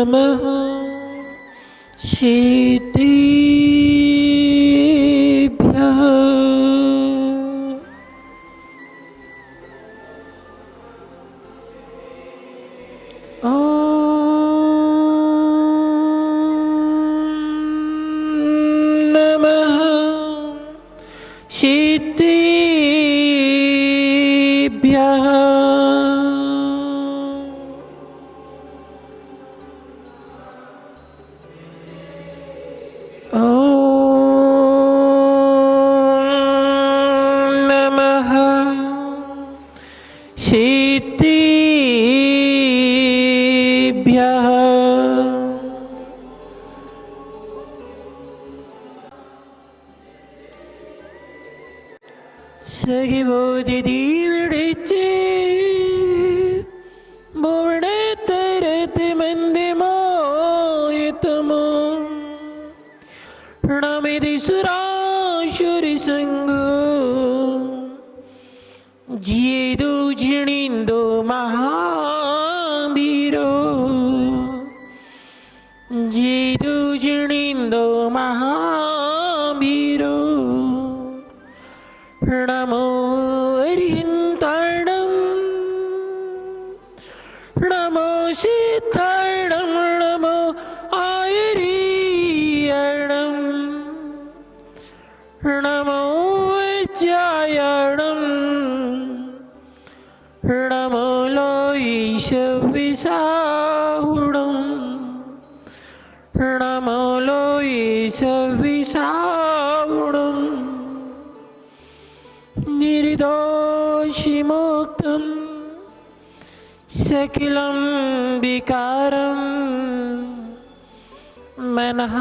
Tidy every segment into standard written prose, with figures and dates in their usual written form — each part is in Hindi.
नमः सिद्धिभ्यः। नमः सिद्धिभ्यः। नमः सिद्धिभ्यः। सखिबोधिदीवृचे मोर्णतरतिमन्दिमोयतमो प्रणमिति सुरासुरसङ्गो जियेदु जिणीन्दो महावीरो जियेदु जिणीन्दो महावीरो नमो अरिहन्तार्णं नमो सिद्धार्णं नमो आयर्यर्णं नमो वज्रायर्णं नमो लोहिषविशाहुणं नमो लोहिषविशाहुणं निर्दोषिमुक्तं सकिलं विकारं मनः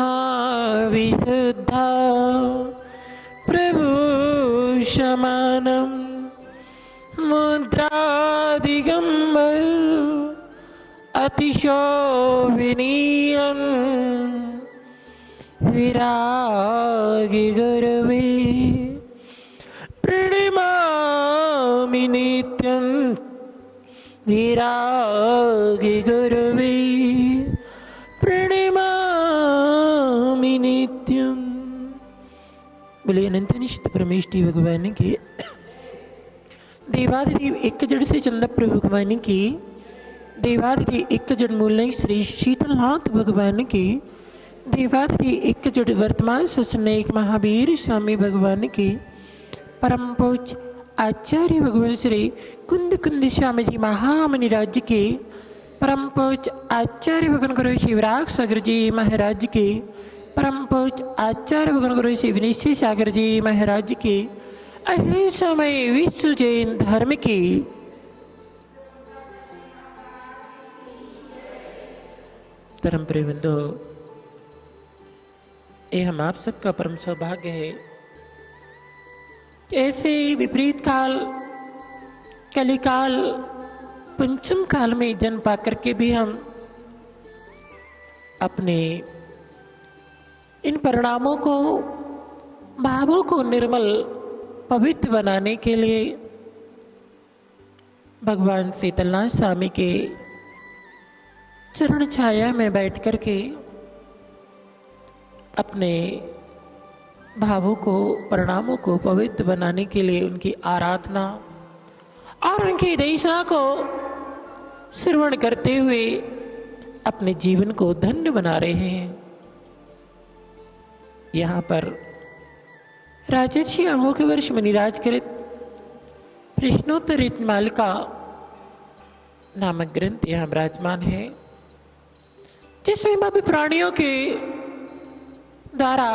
विशुद्धा प्रभुशमानं मुद्रादिगम्बर अतिशोभनीयं विरागी गुरवे प्रणमामि नित्यं विरागी गुरवे प्रणमामि नित्यं। बोले अनंत निश्चित परमेष्टि भगवान की देवादिदेव एक जड़ से चंद प्रभु भगवान की देवादिदेव एक जड़ मूल श्री शीतलनाथ भगवान की देवादिदेव एक जड़ वर्तमान सस्नेक महावीर स्वामी भगवान की परम पूज्य आचार्य भगवान श्री कुंद कुंद श्याम जी महामनि राज्य के परम पूज्य आचार्य भगवान गुरु शिवराग सागर जी महाराज के परम पूज्य आचार्य भगवान गुरु श्री विनिश्चय सागर जी महाराज के अहिंसामय विश्व जैन धर्म की धर्म प्रेमियों, ये हम आप सबका परम सौभाग्य है। ऐसे विपरीत काल कलिकाल पंचम काल में जन्म पा करके भी हम अपने इन परिणामों को भावों को निर्मल पवित्र बनाने के लिए भगवान शीतलनाथ स्वामी के चरण छाया में बैठ करके अपने भावों को परिणामों को पवित्र बनाने के लिए उनकी आराधना और उनकी दिशा को श्रवण करते हुए अपने जीवन को धन्य बना रहे हैं। यहाँ पर राजर्षि अमोघवर्ष मुनिराज कृत प्रश्नोत्तरित मालिका नामक ग्रंथ यहाँ विराजमान है, जिसमें भव्य प्राणियों के द्वारा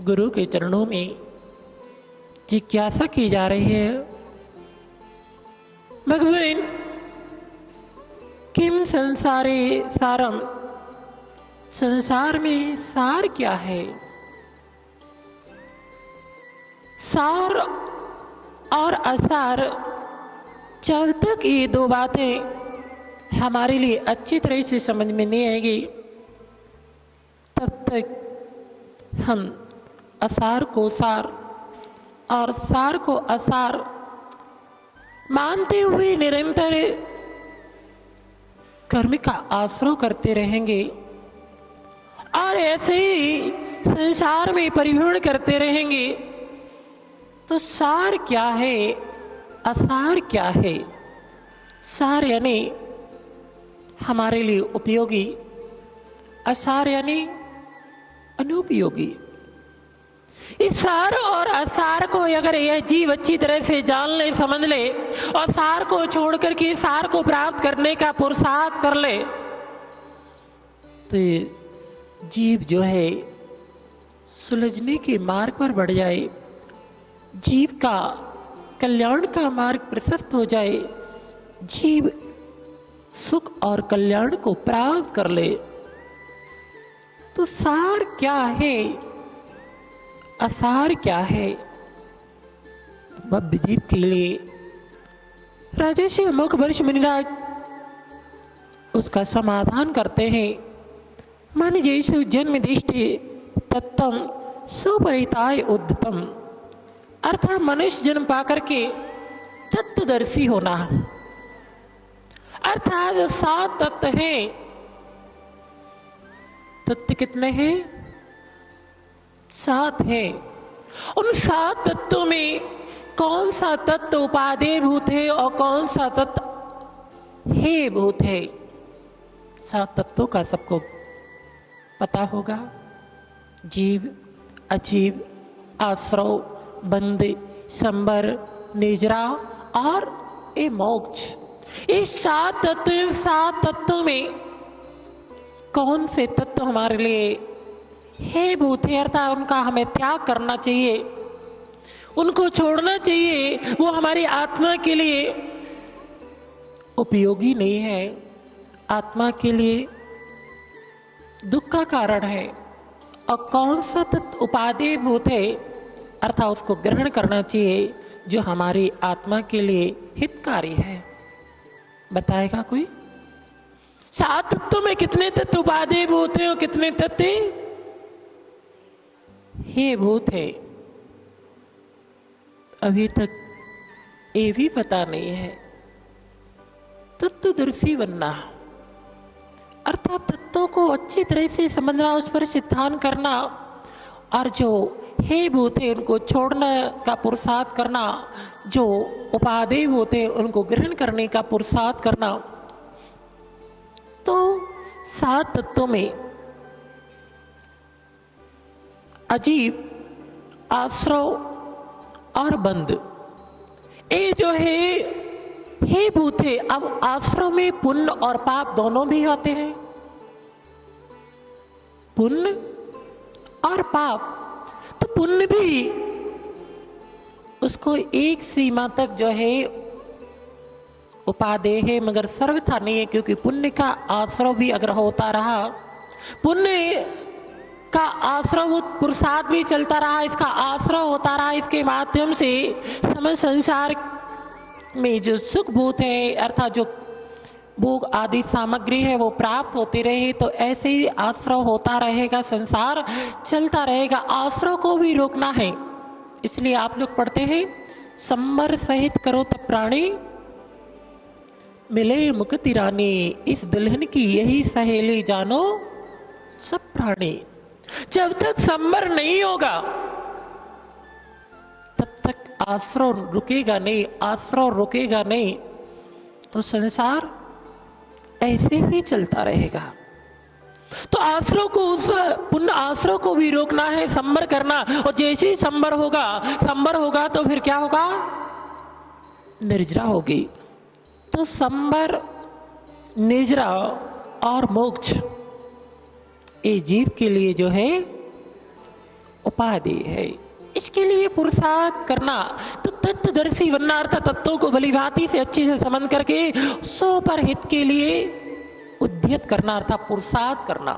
गुरु के चरणों में जिज्ञासा की जा रही है। भगवान किम संसारे सारम, संसार में सार क्या है? सार और असार, जब तक ये दो बातें हमारे लिए अच्छी तरह से समझ में नहीं आएगी तब तक हम असार को सार और सार को असार मानते हुए निरंतर कर्म का आश्रय करते रहेंगे और ऐसे ही संसार में परिभ्रमण करते रहेंगे, तो सार क्या है, असार क्या है? सार यानी हमारे लिए उपयोगी, असार यानी अनुपयोगी। इस सार और असार को अगर यह जीव अच्छी तरह से जान ले, समझ ले और सार को छोड़ करके सार को प्राप्त करने का पुरुषार्थ कर ले, तो जीव जो है सुलझने के मार्ग पर बढ़ जाए, जीव का कल्याण का मार्ग प्रशस्त हो जाए, जीव सुख और कल्याण को प्राप्त कर ले। तो सार क्या है, असार क्या है? भव्य जीव के लिए राजर्षि मुखवर्ष मुनिराज उसका समाधान करते हैं। मन जैसु जन्म दृष्टि तत्तम सुपरिताय उद्धतम, अर्थात मनुष्य जन्म पाकर के तत्वदर्शी होना। अर्थात 7 तत्व हैं। तत्व कितने हैं? 7 हैं। उन 7 तत्वों में कौन सा तत्व उपादेय भूत है और कौन सा तत्व हे भूत है? 7 तत्वों का सबको पता होगा। जीव, अजीव, आश्रव, बंद, संबर, निजरा और ये मोक्ष। इस 7 तत्वों में कौन से तत्व हमारे लिए हे भूत है, अर्थात उनका हमें त्याग करना चाहिए, उनको छोड़ना चाहिए, वो हमारी आत्मा के लिए उपयोगी नहीं है, आत्मा के लिए दुख का कारण है। और कौन सा तत्व उपादेय भूत है, अर्थात उसको ग्रहण करना चाहिए जो हमारी आत्मा के लिए हितकारी है। बताएगा कोई? 7 तत्वों में कितने तत्व उपादेय भूत है और कितने तत्व हे भूत है? अभी तक ये भी पता नहीं है। तत्वदर्शी बनना अर्थात तत्वों को अच्छी तरह से समझना, उस पर सिद्धांत करना और जो हे भूत है उनको छोड़ने का पुरुषार्थ करना, जो उपादेय होते हैं उनको ग्रहण करने का पुरुषार्थ करना। तो 7 तत्वों में अजीब, आश्रव और बंद, ये जो है हे भूत है। अब आश्रव में पुण्य और पाप दोनों भी होते हैं, पुण्य और पाप। तो पुण्य भी उसको एक सीमा तक जो है उपादेय है, मगर सर्वथा नहीं है, क्योंकि पुण्य का आश्रव भी अगर होता रहा, पुण्य का आश्रव पुरुषार्थ भी चलता रहा, इसका आश्रव होता रहा, इसके माध्यम से समस्त संसार में जो सुख भूत है अर्थात जो भोग आदि सामग्री है वो प्राप्त होती रहे, तो ऐसे ही आश्रव होता रहेगा, संसार चलता रहेगा। आश्रव को भी रोकना है। इसलिए आप लोग पढ़ते हैं, संबर सहित करो तब प्राणी मिले मुक्ति रानी, इस दुल्हन की यही सहेली जानो सब प्राणी। जब तक संबर नहीं होगा तब तक आश्रव रुकेगा नहीं, आश्रव रुकेगा नहीं तो संसार ऐसे ही चलता रहेगा। तो आश्रव को, उस पुण्य आश्रव को भी रोकना है, संबर करना। और जैसे ही संबर होगा तो फिर क्या होगा? निर्जरा होगी। तो संबर, निर्जरा और मोक्ष ये जीव के लिए जो है उपाधि है। इसके लिए पुरुषार्थ करना, तो तत्वदर्शी बनना अर्थात तत्वों को भलीभांति से अच्छे से समझ करके सो पर हित के लिए उद्यत करना अर्थात पुरुषार्थ करना।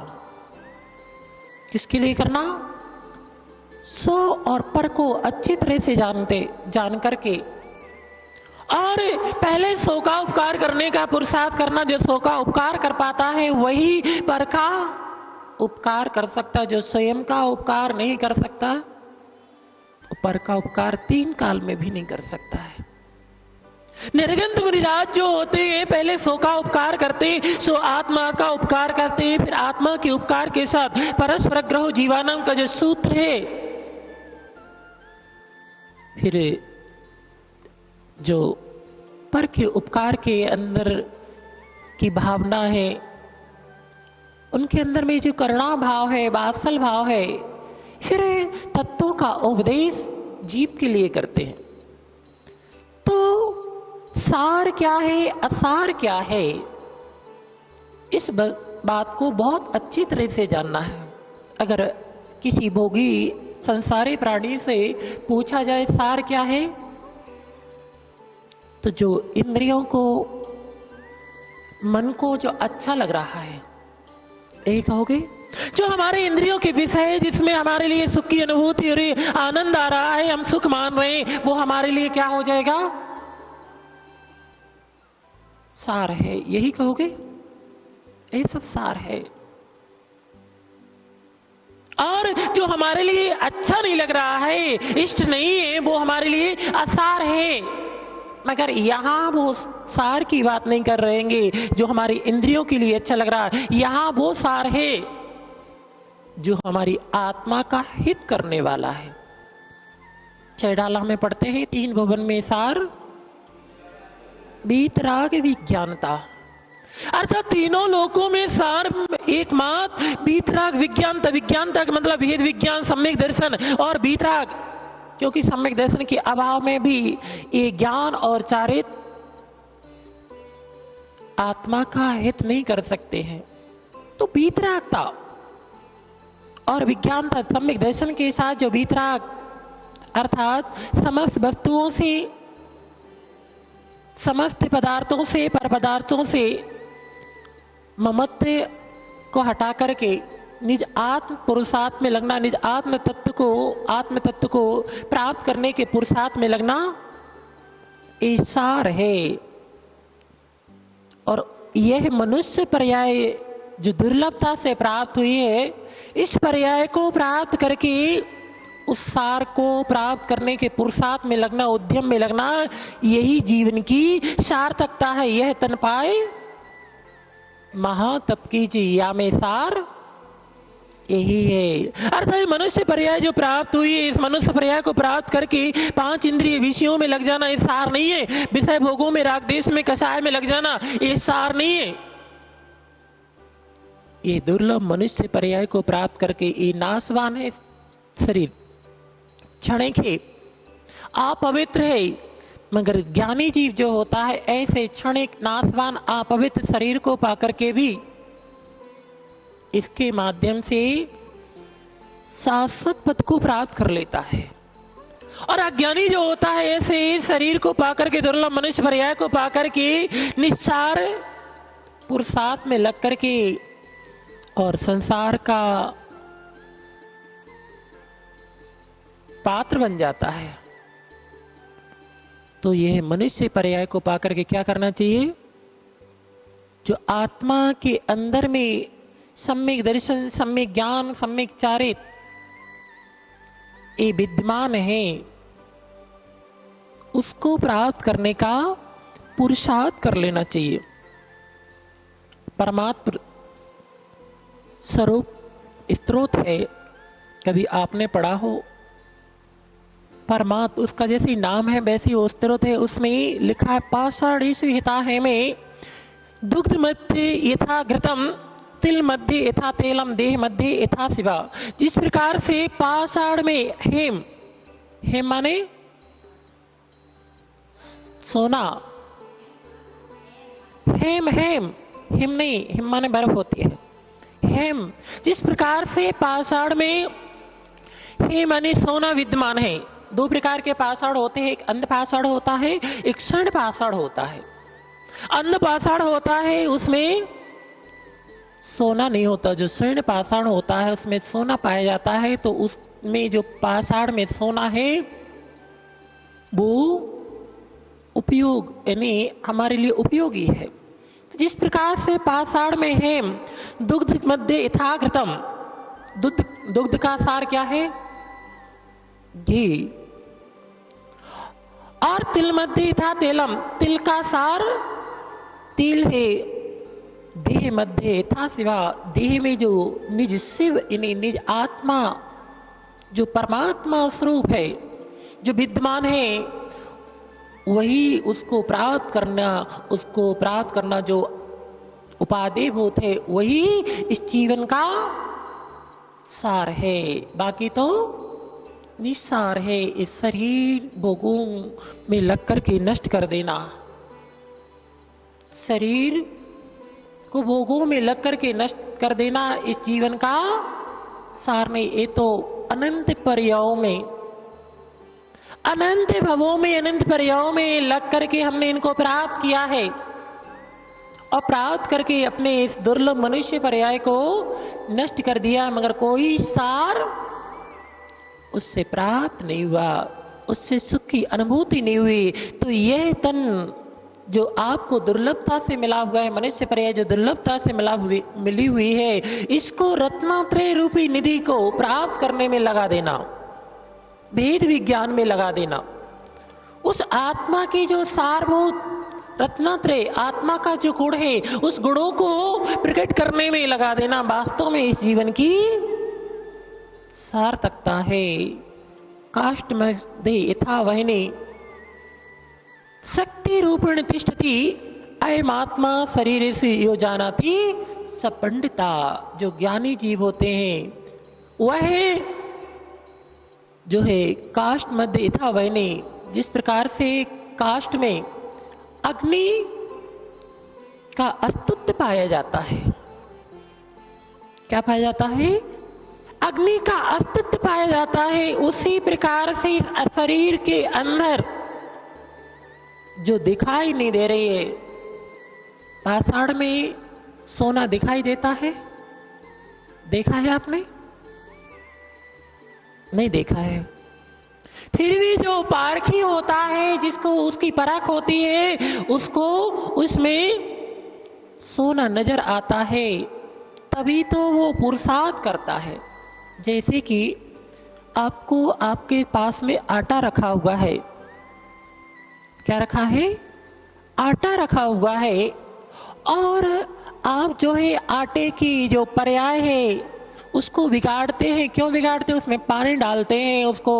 किसके लिए करना? सो और पर को अच्छी तरह से जान करके, और पहले सो का उपकार करने का पुरुषार्थ करना। जो सो का उपकार कर पाता है वही पर का उपकार कर सकता, जो स्वयं का उपकार नहीं कर सकता पर का उपकार 3 काल में भी नहीं कर सकता है। निर्गंत मुनिराज जो होते हैं पहले सो का उपकार करते, सो आत्मा का उपकार करते हैं, फिर आत्मा के उपकार के साथ परस्पर ग्रह जीवानम का जो सूत्र है, फिर जो पर के उपकार के अंदर की भावना है, उनके अंदर में जो करुणा भाव है, वात्सल भाव है, फिर तत्वों का उपदेश जीव के लिए करते हैं। तो सार क्या है, असार क्या है, इस बात को बहुत अच्छी तरह से जानना है। अगर किसी भोगी संसारी प्राणी से पूछा जाए सार क्या है, तो जो इंद्रियों को, मन को जो अच्छा लग रहा है, यही कहोगे? जो हमारे इंद्रियों के विषय है, जिसमें हमारे लिए सुख की अनुभूति और आनंद आ रहा है, हम सुख मान रहे हैं, वो हमारे लिए क्या हो जाएगा? सार है, यही कहोगे? ये सब सार है। और जो हमारे लिए अच्छा नहीं लग रहा है, इष्ट नहीं है, वो हमारे लिए असार है। मगर यहां वो सार की बात नहीं कर रहेंगे जो हमारी इंद्रियों के लिए अच्छा लग रहा है, यहां वो सार है जो हमारी आत्मा का हित करने वाला है। चैडाला में पढ़ते हैं, 3 भुवन में सार बीतराग विज्ञानता, अर्थात तीनों लोकों में सार एकमात्र बीतराग विज्ञानता। विज्ञानता का मतलब भेद विज्ञान, सम्यक दर्शन और बीतराग, क्योंकि सम्यक दर्शन के अभाव में भी ये ज्ञान और चारित आत्मा का हित नहीं कर सकते हैं। तो बीतरागता और विज्ञानता, सम्यक दर्शन के साथ जो बीतराग अर्थात समस्त वस्तुओं से, समस्त पदार्थों से, पर पदार्थों से ममत्व को हटा करके निज आत्म पुरुषार्थ में लगना, निज आत्म तत्व को प्राप्त करने के पुरुषार्थ में लगना, ये सार है। और यह मनुष्य पर्याय जो दुर्लभता से प्राप्त हुई है, इस पर्याय को प्राप्त करके उस सार को प्राप्त करने के पुरुषार्थ में लगना, उद्यम में लगना, यही जीवन की सार्थकता है। यह तन पाए महातप कीजिए या में सार यही है। अर्थात मनुष्य पर्याय जो प्राप्त हुई है, इस मनुष्य पर्याय को प्राप्त करके 5 इंद्रिय विषयों में लग जाना, ये सार नहीं है। विषय भोगों में, राग देश में, कषाय में लग जाना, ये सार नहीं है। ये दुर्लभ मनुष्य पर्याय को प्राप्त करके ये नाशवान है शरीर, क्षणिक है, अपवित्र है। मगर ज्ञानी जीव जो होता है, ऐसे क्षणिक नाशवान अपवित्र शरीर को पाकर के भी इसके माध्यम से शाश्वत पद को प्राप्त कर लेता है। और अज्ञानी जो होता है, ऐसे शरीर को पाकर के, दुर्लभ मनुष्य पर्याय को पाकर के निस्सार पुरुषार्थ में लग करके और संसार का पात्र बन जाता है। तो यह मनुष्य पर्याय को पाकर के क्या करना चाहिए? जो आत्मा के अंदर में सम्यक दर्शन, सम्यक ज्ञान, सम्यक चारित ये विद्यमान है, उसको प्राप्त करने का पुरुषार्थ कर लेना चाहिए। परमात्मा स्वरूप स्त्रोत है, कभी आपने पढ़ा हो? परमात्मा, उसका जैसे नाम है वैसे वो स्त्रोत है। उसमें लिखा है पाषाणीषु हिता है में दुग्ध मध्य यथा घृतम, तिल मध्य यथा तेलम, देह मध्य यथा शिवा। जिस प्रकार से पाषाण में हेम, हेम माने सोना, हेम हेम, हिम नहीं, हिम माने बर्फ होती है, हेम। जिस प्रकार से पाषाण में हेम माने सोना विद्यमान है। 2 प्रकार के पाषाण होते हैं, एक अंध पाषाण होता है, एक स्वर्ण पाषाण होता है। अंध पाषाण होता है, उसमें सोना नहीं होता। जो स्वर्ण पाषाण होता है उसमें सोना पाया जाता है। तो उसमें जो पाषाण में सोना है वो उपयोग, यानी हमारे लिए उपयोगी है। तो जिस प्रकार से पाषाण में हेम, दुग्ध मध्य यथा घृतम, दुग्ध का सार क्या है? घी। और तिल मध्य था तेलम, तिल का सार तिल है। देह मध्य था शिवा, देह में जो निज शिव यानी निज आत्मा जो परमात्मा स्वरूप है जो विद्यमान है, वही उसको प्राप्त करना जो उपादेय भूत है, वही इस जीवन का सार है। बाकी तो निस्सार है। इस शरीर भोगों में लग कर के नष्ट कर देना, शरीर को भोगों में लग कर के नष्ट कर देना इस जीवन का सार नहीं। ये तो अनंत पर्यायों में, अनंत भवों में, अनंत पर्यायों में लग करके हमने इनको प्राप्त किया है और प्राप्त करके अपने इस दुर्लभ मनुष्य पर्याय को नष्ट कर दिया, मगर कोई सार उससे प्राप्त नहीं हुआ, उससे सुख की अनुभूति नहीं हुई। तो यह तन जो आपको दुर्लभता से मिला हुआ है, मनुष्य पर्याय जो दुर्लभता से मिली हुई है, इसको रत्नात्रय रूपी निधि को प्राप्त करने में लगा देना, भेद विज्ञान में लगा देना, उस आत्मा की जो सारभूत रत्नात्रय आत्मा का जो गुण है, उस गुणों को प्रकट करने में लगा देना, वास्तव में इस जीवन की सार्थकता है। काष्ठ मध्ये यथा वहने शक्ति रूपेण तिष्ठति अयमात्मा शरीर से यो जानाति सब पंडिता। जो ज्ञानी जीव होते हैं वह जो है काष्ठ मध्य यथा वहने, जिस प्रकार से काष्ठ में अग्नि का अस्तित्व पाया जाता है। क्या पाया जाता है? अग्नि का अस्तित्व पाया जाता है। उसी प्रकार से शरीर के अंदर जो दिखाई नहीं दे रही है, पाषाण में सोना दिखाई देता है, देखा है आपने? नहीं देखा है। फिर भी जो पारखी होता है, जिसको उसकी परख होती है, उसको उसमें सोना नजर आता है, तभी तो वो पुरुषार्थ करता है। जैसे कि आपको आपके पास में आटा रखा हुआ है, क्या रखा है? आटा रखा हुआ है, और आप जो है आटे की जो पर्याय है उसको बिगाड़ते हैं। क्यों बिगाड़ते हैं? उसमें पानी डालते हैं, उसको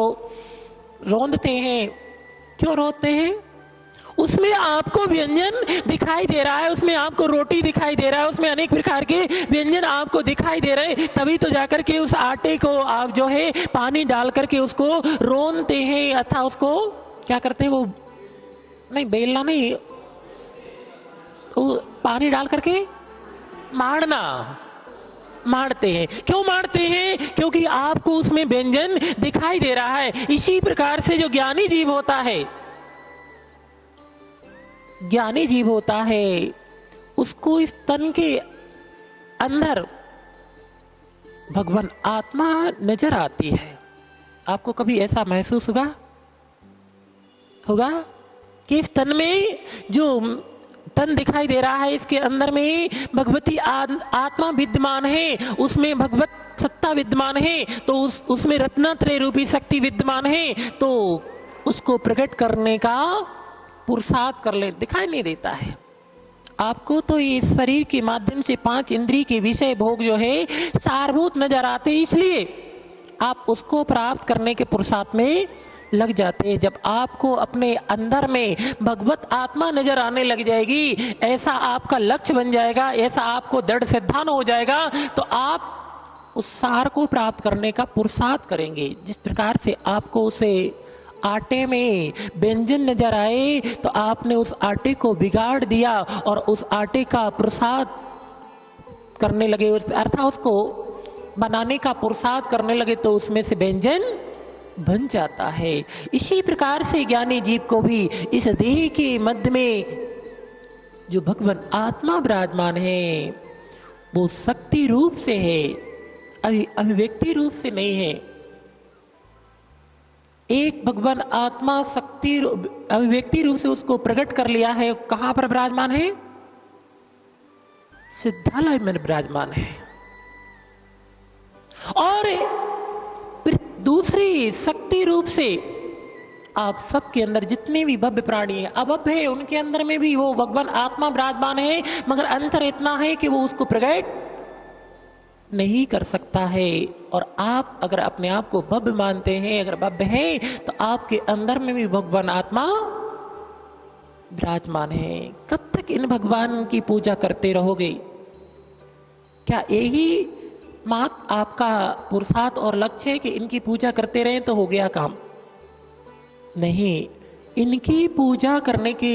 रौंदते हैं। क्यों रौंदते हैं? उसमें आपको व्यंजन दिखाई दे रहा है, उसमें आपको रोटी दिखाई दे रहा है, उसमें अनेक प्रकार के व्यंजन आपको दिखाई दे रहे हैं, तभी तो जाकर के उस आटे को आप जो है पानी डाल करके उसको रौंदते हैं, अर्थात उसको क्या करते हैं? वो नहीं, बेलना नहीं, तो पानी डाल करके मारते हैं। क्यों मारते हैं? क्योंकि आपको उसमें व्यंजन दिखाई दे रहा है। इसी प्रकार से जो ज्ञानी जीव होता है, ज्ञानी जीव होता है, उसको इस तन के अंदर भगवान आत्मा नजर आती है। आपको कभी ऐसा महसूस होगा कि इस तन में जो तन दिखाई दे रहा है, इसके अंदर में भगवती आत्मा विद्यमान है, उसमें भगवत सत्ता विद्यमान है, तो उसमें रत्नात्रय रूपी शक्ति विद्यमान है, तो उसको प्रकट करने का पुरुषार्थ कर ले, दिखाई नहीं देता है आपको। तो इस शरीर के माध्यम से 5 इंद्रिय के विषय भोग जो है सारभूत नजर आते, इसलिए आप उसको प्राप्त करने के पुरुषार्थ में लग जाते हैं। जब आपको अपने अंदर में भगवत आत्मा नजर आने लग जाएगी, ऐसा आपका लक्ष्य बन जाएगा, ऐसा आपको दृढ़ सिद्धांत हो जाएगा, तो आप उस सार को प्राप्त करने का पुरुषार्थ करेंगे। जिस प्रकार से आपको उसे आटे में व्यंजन नजर आए, तो आपने उस आटे को बिगाड़ दिया और उस आटे का प्रसाद करने लगे, अर्थात उसको बनाने का पुरुषार्थ करने लगे, तो उसमें से व्यंजन बन जाता है। इसी प्रकार से ज्ञानी जीव को भी इस देह के मध्य में जो भगवान आत्मा विराजमान है, वो शक्ति रूप से है, अभिव्यक्ति रूप से नहीं है। एक भगवान आत्मा शक्ति अभिव्यक्ति रूप से उसको प्रकट कर लिया है। कहां पर विराजमान है? सिद्धालय में विराजमान है। और दूसरी शक्ति रूप से आप सबके अंदर जितने भी भव्य प्राणी हैं, अभव्य है, उनके अंदर में भी वो भगवान आत्मा विराजमान है, मगर अंतर इतना है कि वो उसको प्रकट नहीं कर सकता है। और आप अगर अपने आप को भव्य मानते हैं, अगर भव्य है, तो आपके अंदर में भी भगवान आत्मा विराजमान है। कब तक इन भगवान की पूजा करते रहोगे? क्या यही मात्र आपका पुरुषार्थ और लक्ष्य है कि इनकी पूजा करते रहें तो हो गया काम? नहीं, इनकी पूजा करने के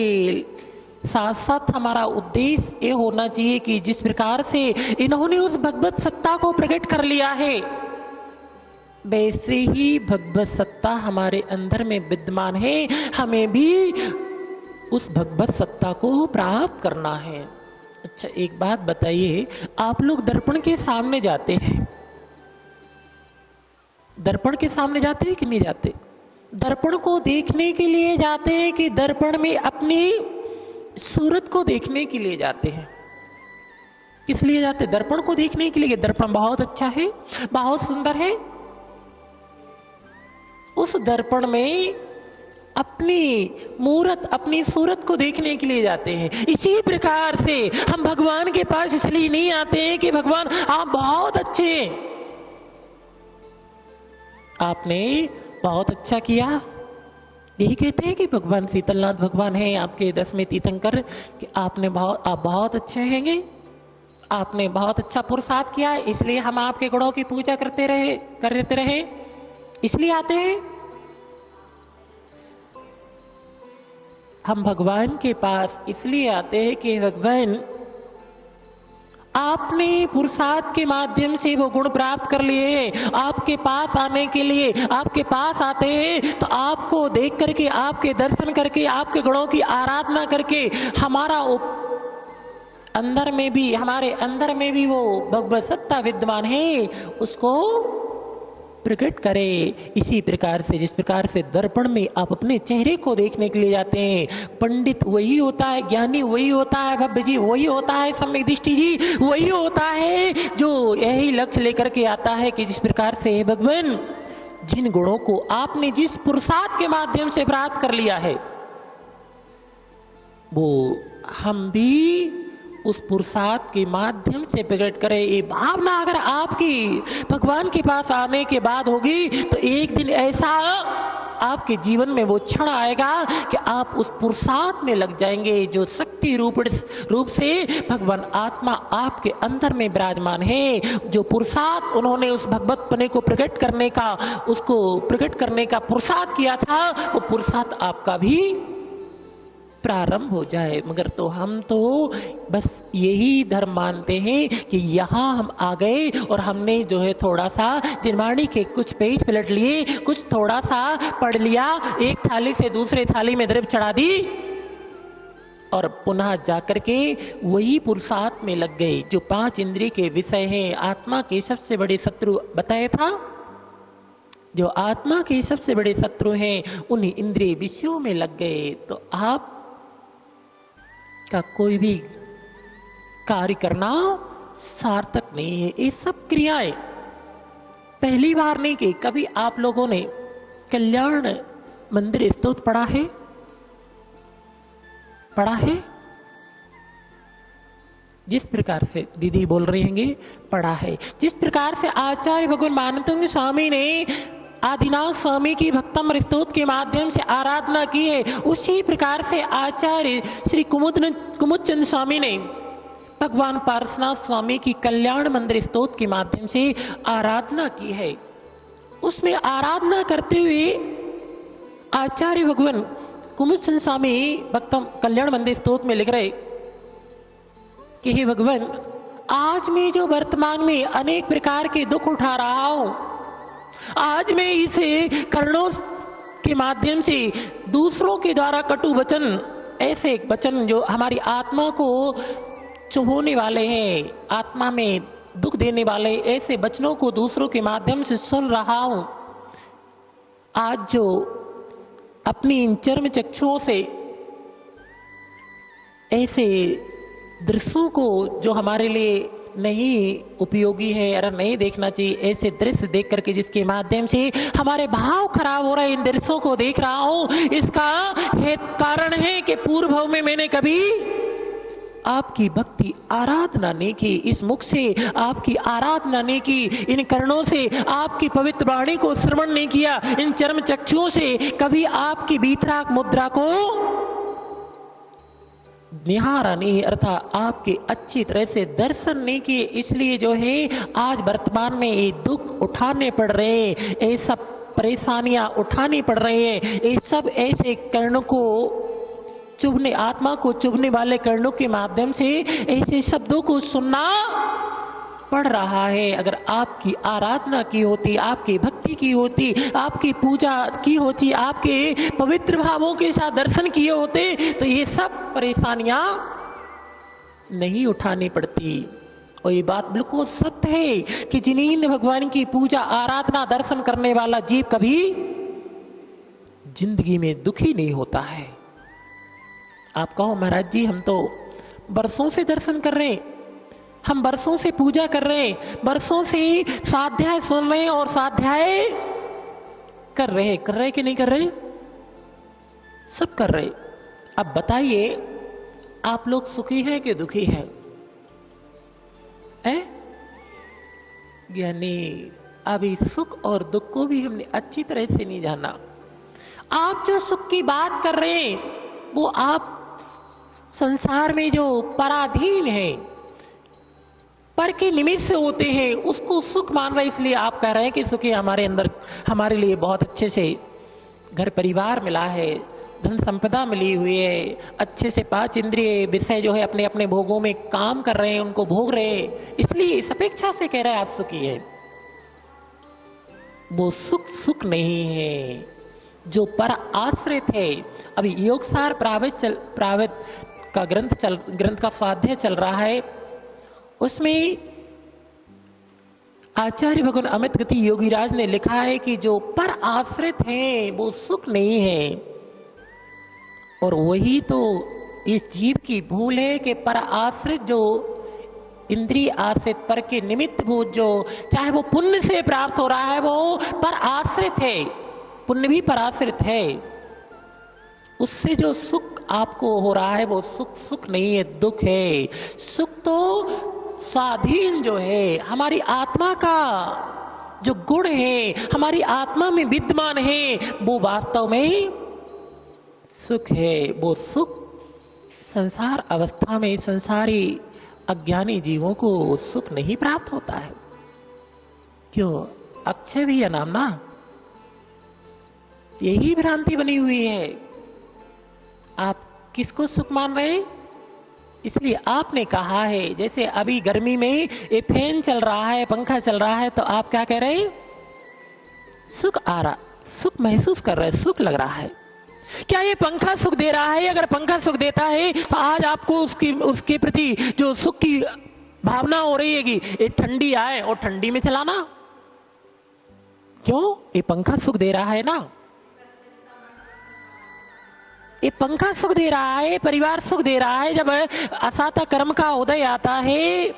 साथ साथ हमारा उद्देश्य ये होना चाहिए कि जिस प्रकार से इन्होंने उस भगवत सत्ता को प्रकट कर लिया है, वैसे ही भगवत सत्ता हमारे अंदर में विद्यमान है। हमें भी उस भगवत सत्ता को प्राप्त करना है। अच्छा, एक बात बताइए, आप लोग दर्पण के सामने जाते हैं, दर्पण के सामने जाते हैं कि नहीं जाते? दर्पण को देखने के लिए जाते हैं कि दर्पण में अपनी सूरत को देखने के लिए जाते हैं? किस लिए जाते हैं? दर्पण को देखने के लिए। दर्पण बहुत अच्छा है, बहुत सुंदर है। उस दर्पण में अपनी मूरत, अपनी सूरत को देखने के लिए जाते हैं। इसी प्रकार से हम भगवान के पास इसलिए नहीं आते हैं कि भगवान आप बहुत अच्छे हैं, आपने बहुत अच्छा किया। यही कहते हैं कि भगवान शीतलनाथ भगवान है आपके 10वें तीर्थंकर, कि आप बहुत अच्छे हैंगे, आपने बहुत अच्छा पुरुषार्थ किया, इसलिए हम आपके गुणों की पूजा करते रहे, इसलिए आते हैं। हम भगवान के पास इसलिए आते हैं कि भगवान आपने पुरुषार्थ के माध्यम से वो गुण प्राप्त कर लिए हैं। आपके पास आने के लिए आपके पास आते हैं तो आपको देख करके, आपके दर्शन करके, आपके गुणों की आराधना करके हमारे अंदर में भी वो भगवत सत्ता विद्यमान है, उसको प्रकट करे। इसी प्रकार से, जिस प्रकार से दर्पण में आप अपने चेहरे को देखने के लिए जाते हैं, पंडित वही होता है, ज्ञानी वही होता है, भव्य जी वही होता है, सम्यक दृष्टि जी वही होता है, जो यही लक्ष्य लेकर के आता है कि जिस प्रकार से भगवान जिन गुणों को आपने जिस पुरुषार्थ के माध्यम से प्राप्त कर लिया है, वो हम भी उस पुरुषार्थ के माध्यम से प्रकट करें। ये भावना अगर आपकी भगवान के पास आने के बाद होगी तो एक दिन ऐसा आपके जीवन में वो क्षण आएगा कि आप उस पुरुषार्थ में लग जाएंगे, जो शक्ति रूप से भगवान आत्मा आपके अंदर में विराजमान है। जो पुरुषार्थ उन्होंने उस भगवतपने को प्रकट करने का, उसको प्रकट करने का पुरुषार्थ किया था, वो पुरुषार्थ आपका भी प्रारंभ हो जाए। मगर तो हम तो बस यही धर्म मानते हैं कि यहाँ हम आ गए और हमने जो है थोड़ा सा जिनवाणी के कुछ पेज पलट लिए, कुछ थोड़ा सा पढ़ लिया, एक थाली से दूसरे थाली में द्रव्य चढ़ा दी और पुनः जाकर के वही पुरुषार्थ में लग गए। जो 5 इंद्रिय के विषय हैं, आत्मा के सबसे बड़े शत्रु बताया था, जो आत्मा के सबसे बड़े शत्रु हैं, उन्हीं इंद्रिय विषयों में लग गए। तो आप का कोई भी कार्य करना सार्थक नहीं है। ये सब क्रियाएं पहली बार नहीं की। कभी आप लोगों ने कल्याण मंदिर स्तोत्र पढ़ा है? जिस प्रकार से दीदी बोल रही हैंगे, पढ़ा है। जिस प्रकार से आचार्य भगवान मानतंग स्वामी ने आदिनाथ स्वामी की भक्तम स्तोत्र के माध्यम से आराधना की है, उसी प्रकार से आचार्य श्री कुमुदचंद स्वामी ने भगवान पार्श्वनाथ स्वामी की कल्याण मंदिर स्तोत्र के माध्यम से आराधना की है। उसमें आराधना करते हुए आचार्य भगवान कुमुदचंद स्वामी भक्तम कल्याण मंदिर स्तोत्र में लिख रहे कि हे भगवान, आज मैं जो वर्तमान में अनेक प्रकार के दुख उठा रहा हूं, आज मैं इसे कर्णों के माध्यम से दूसरों के द्वारा कटु वचन, ऐसे वचन जो हमारी आत्मा को चुभोने वाले हैं, आत्मा में दुख देने वाले ऐसे वचनों को दूसरों के माध्यम से सुन रहा हूं। आज जो अपनी इन चर्म चक्षुओं से ऐसे दृश्यों को जो हमारे लिए नहीं उपयोगी है, अरे नहीं देखना चाहिए ऐसे दृश्य देख करके जिसके माध्यम से हमारे भाव खराब हो रहे हैं। इन दृश्यों को देख रहा हूं, इसका कारण है कि पूर्व भाव में मैंने कभी आपकी भक्ति आराधना नहीं की, इस मुख से आपकी आराधना नहीं की, इन कर्णों से आपकी पवित्र वाणी को श्रवण नहीं किया, इन चर्म चक्षुओं से कभी आपकी बीतराग मुद्रा को निहारा नहीं, अर्थात आपके अच्छी तरह से दर्शन नहीं किए। इसलिए जो है आज वर्तमान में ये दुख उठाने पड़ रहे हैं, ये सब परेशानियां उठानी पड़ रही है। ये सब ऐसे कर्णों को चुभने, आत्मा को चुभने वाले कर्णों के माध्यम से ऐसे शब्दों को सुनना पड़ रहा है। अगर आपकी आराधना की होती, आपकी भक्ति की होती, आपकी पूजा की होती, आपके पवित्र भावों के साथ दर्शन किए होते तो ये सब परेशानियां नहीं उठानी पड़ती। और ये बात बिल्कुल सत्य है कि जिन्हीं भगवान की पूजा आराधना दर्शन करने वाला जीव कभी जिंदगी में दुखी नहीं होता है। आप कहो महाराज जी हम तो बरसों से दर्शन कर रहे हैं, हम बरसों से पूजा कर रहे हैं, बरसों से स्वाध्याय सुन रहे हैं और स्वाध्याय कर रहे कि नहीं कर रहे? सब कर रहे। अब बताइए आप लोग सुखी हैं कि दुखी हैं? यानी अभी सुख और दुख को भी हमने अच्छी तरह से नहीं जाना। आप जो सुख की बात कर रहे हैं वो आप संसार में जो पराधीन है, पर के निमित्त से होते हैं, उसको सुख मान रहे, इसलिए आप कह रहे हैं कि सुखी हमारे अंदर, हमारे लिए बहुत अच्छे से घर परिवार मिला है, धन संपदा मिली हुई है, अच्छे से 5 इंद्रिय विषय जो है अपने अपने भोगों में काम कर रहे हैं, उनको भोग रहे हैं, इसलिए इस अपेक्षा से कह रहे हैं आप सुखी है। वो सुख नहीं है जो पर आश्रित है। अभी योगसार प्रावित का ग्रंथ का स्वाध्याय चल रहा है, उसमें आचार्य भगवान अमित गति योगीराज ने लिखा है कि जो पर आश्रित है वो सुख नहीं है। और वही तो इस जीव की भूल है कि पर आश्रित जो इंद्रिय आश्रित पर के निमित्त भूत जो चाहे वो पुण्य से प्राप्त हो रहा है वो पर आश्रित है, पुण्य भी पर आश्रित है, उससे जो सुख आपको हो रहा है वो सुख नहीं है, दुख है। सुख तो स्वाधीन जो है हमारी आत्मा का जो गुण है, हमारी आत्मा में विद्यमान है, वो वास्तव में सुख है। वो सुख संसार अवस्था में संसारी अज्ञानी जीवों को सुख नहीं प्राप्त होता है। क्यों? अक्षय भी अनाम ना, यही भ्रांति बनी हुई है। आप किसको सुख मान रहे हैं? इसलिए आपने कहा है, जैसे अभी गर्मी में ये फैन चल रहा है, पंखा चल रहा है, तो आप क्या कह रहे हैं? सुख आ रहा, सुख महसूस कर रहे हैं, सुख लग रहा है। क्या ये पंखा सुख दे रहा है? अगर पंखा सुख देता है तो आज आपको उसके प्रति जो सुख की भावना हो रही है कि ये ठंडी आए और ठंडी में चलाना, क्यों? ये पंखा सुख दे रहा है ना, ये पंखा सुख दे रहा है, परिवार सुख दे रहा है। जब असाता कर्म का उदय आता है